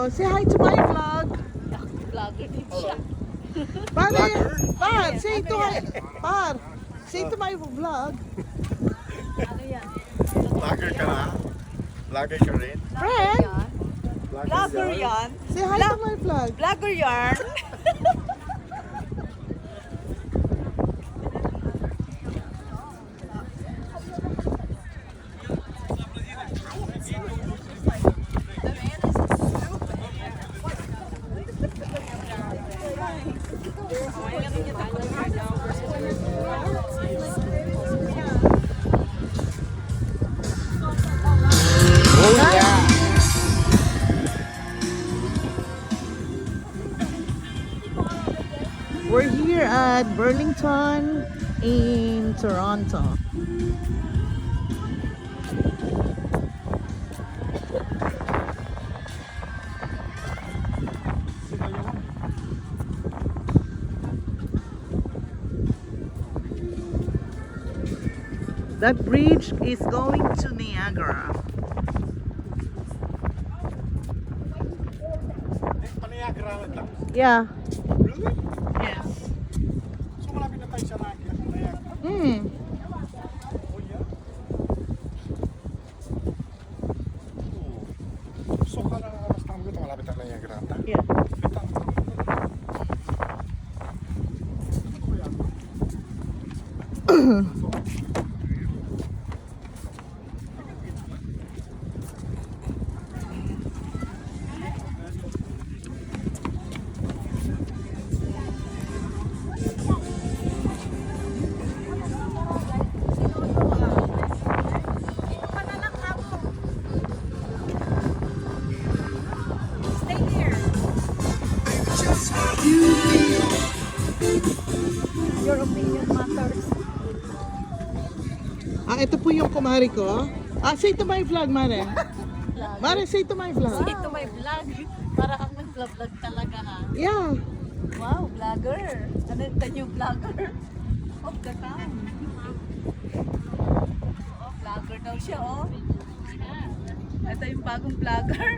Oh, say hi to my vlog. Vlogger din siya. Par, say to hi. Par, say to my vlog. Ano yan? Vlogger ka na? Vlogger ka rin? Friend, Vlogger yan. say hi to my vlog. Vlogger yarn. Oh yeah! We're here at Burlington in Toronto. That bridge is going to Niagara. Paniagara lang. Yeah. Really? Yes. So malapit na tayo sa Niagara. Hmm. Oh yeah? Oh. So kala oras na mo malapit na Niagara. Yeah. Your opinion matters. Ah, ito po yung kumari ko. Ah, say to my vlog, Mare. Mare, say to my vlog. Ito may vlog. Para kang nag-vlog talaga ha. Yeah. Wow, vlogger. Ano the new vlogger of the town. Oh, vlogger daw siya oh. Ito yung bagong vlogger.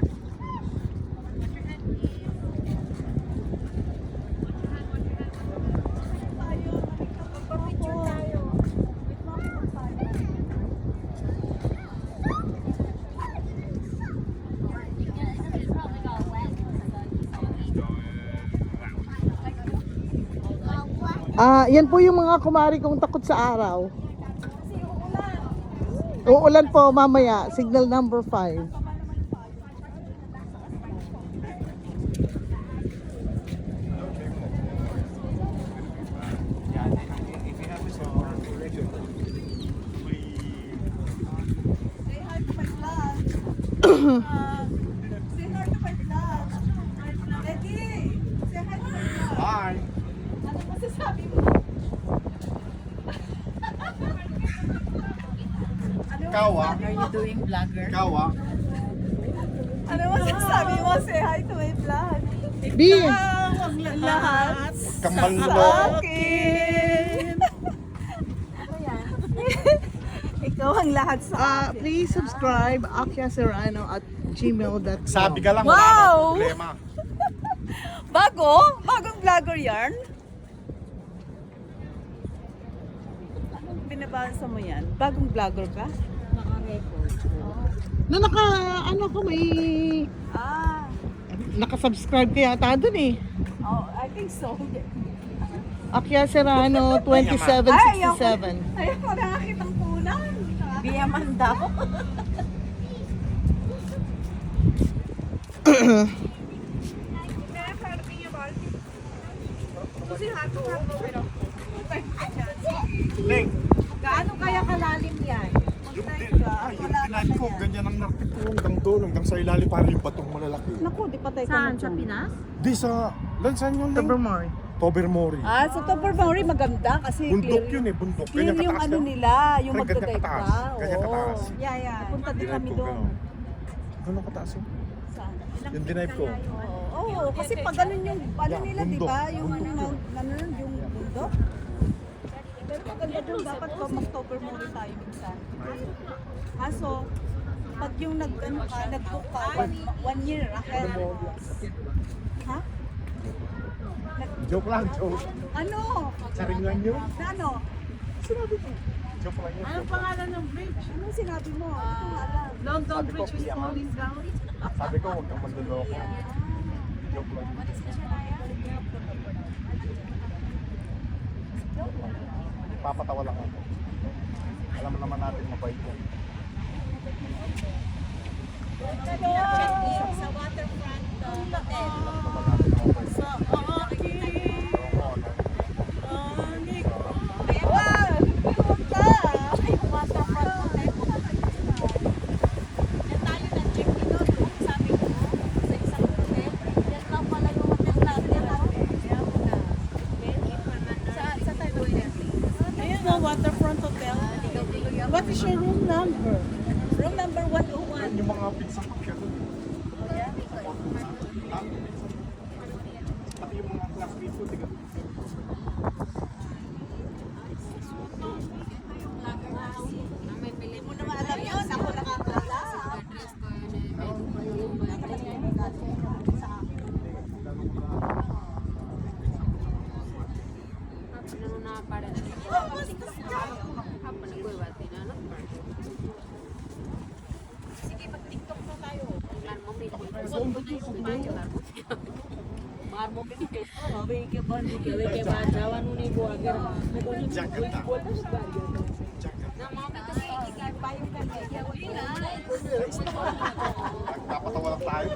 Ah, yan po yung mga kumari kong takot sa araw. Uulan po mamaya, signal number 5. Say hi to my vlog. Say hi to my vlog. Eddie, say hi to my vlog. Hi! Ano masasabi mo? Ikaw ah. What are you doing, vlogger? Ikaw ah. Ano masasabi mo? Say hi to my vlog. B. Ang lahat Kamallo. sa akin. Ano yan? Ikaw ang lahat sa Ah, akin. please subscribe akiaserrano@gmail.com. Sabi ka lang, Wow! wala nang problema. Bago? Bagong vlogger yarn? Anong binabasa mo yan? Bagong vlogger ka? Naka-record. Na ano ko may Ah, naka-subscribe kaya yata dun eh. oh, I think so. Akia Serrano 2767. Ayun, nakakitang kulang. Biyaman daw. Ling, Gaano kaya kalalim yan? yung dinahin ko, ganyan ang narpit ko hanggang dulo, hanggang sa ilalim para yung batong malalaki. Naku, di patay ka Saan? na Sa dyan. Pinas? Di sa, saan yung Ling? Tobermory. Tobermory. Ah, sa Tobermory maganda kasi Bundok clear, yun eh, bundok. clear Ganyan yung kataas ano lang. nila, yung Ganyan magdadive ka. kataas. Ganyan Oo. kataas. Yeah, yeah. Punta din Dinive kami ko, doon. gano'n. Gano'n kataas yun? Saan? Yung dinive ko. Oo, kasi pag ganun yung ano Yeah, nila, di bundok. ba? Yung Bundok ano, yun. ano yung bundok. Pero maganda doon, dapat mag-Tobermory tayo minsan. Kaso, Pag yung nag-book ka, one year ahead. Ha? Joke lang, joke. Ano? Saring lang yun. Na ano? Sinabi ko. Joke lang yun. Anong pangalan ng bridge? Anong sinabi mo? Hindi ko alam. London Sabi ko, Bridge is falling down. Sabi ko, huwag kang manluloko. Joke lang. Papatawa lang ako. Alam mo naman natin mabait yan. Sa waterfront hotel. Alam naman natin na mabait. Sa aking Oo, ano. anik. Wow! Punta! Waterfront hotel. Yan tayo na-check-in doon. Sabi ko, sa isang hotel. Yan lang pala yung hotel natin. Sa tayo hotel. Ayan ang Waterfront Hotel. What is your room number? Room number 101. Yung mga pizza pagka doon. Pati yung mga classmates ko, tiga. Hindi mo naman alam yun. Ako nakakala. Sige, mag-tiktok na tayo. Jacket na. Nagpapatawa lang tayo.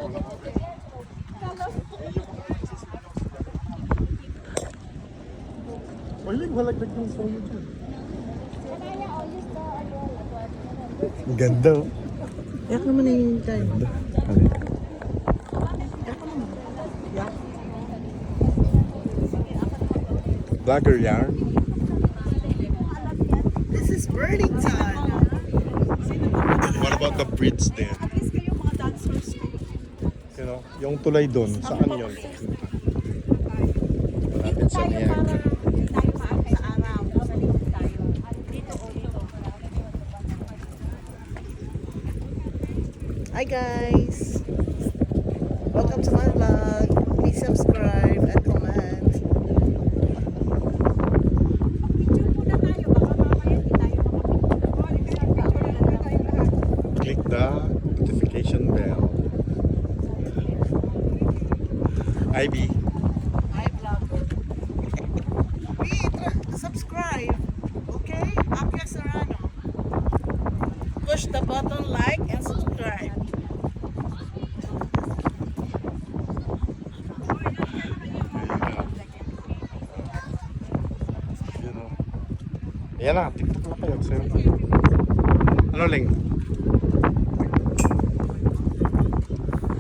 Waling halagdag yung phone mo dyan. Ganda oh. Yak naman na yung tayo. Vlogger yarn. This is Burlington. What about the bridge there? At least kayo mga dancers. You know, yung tulay doon, saan yun? Malapit sa Niagara. Hindi tayo maaakay sa araw. Sa likod tayo. Dito o dito. Hi guys! Welcome to my vlog. Please subscribe and comment. Picture muna tayo. Baka mamaya hindi tayo makapicture. Click the notification bell. IB. Hi vlog. Subscribe. Okay? Apia Serrano. Push the button like and subscribe. Ayan na, TikTok na kayo. Ano, Ling?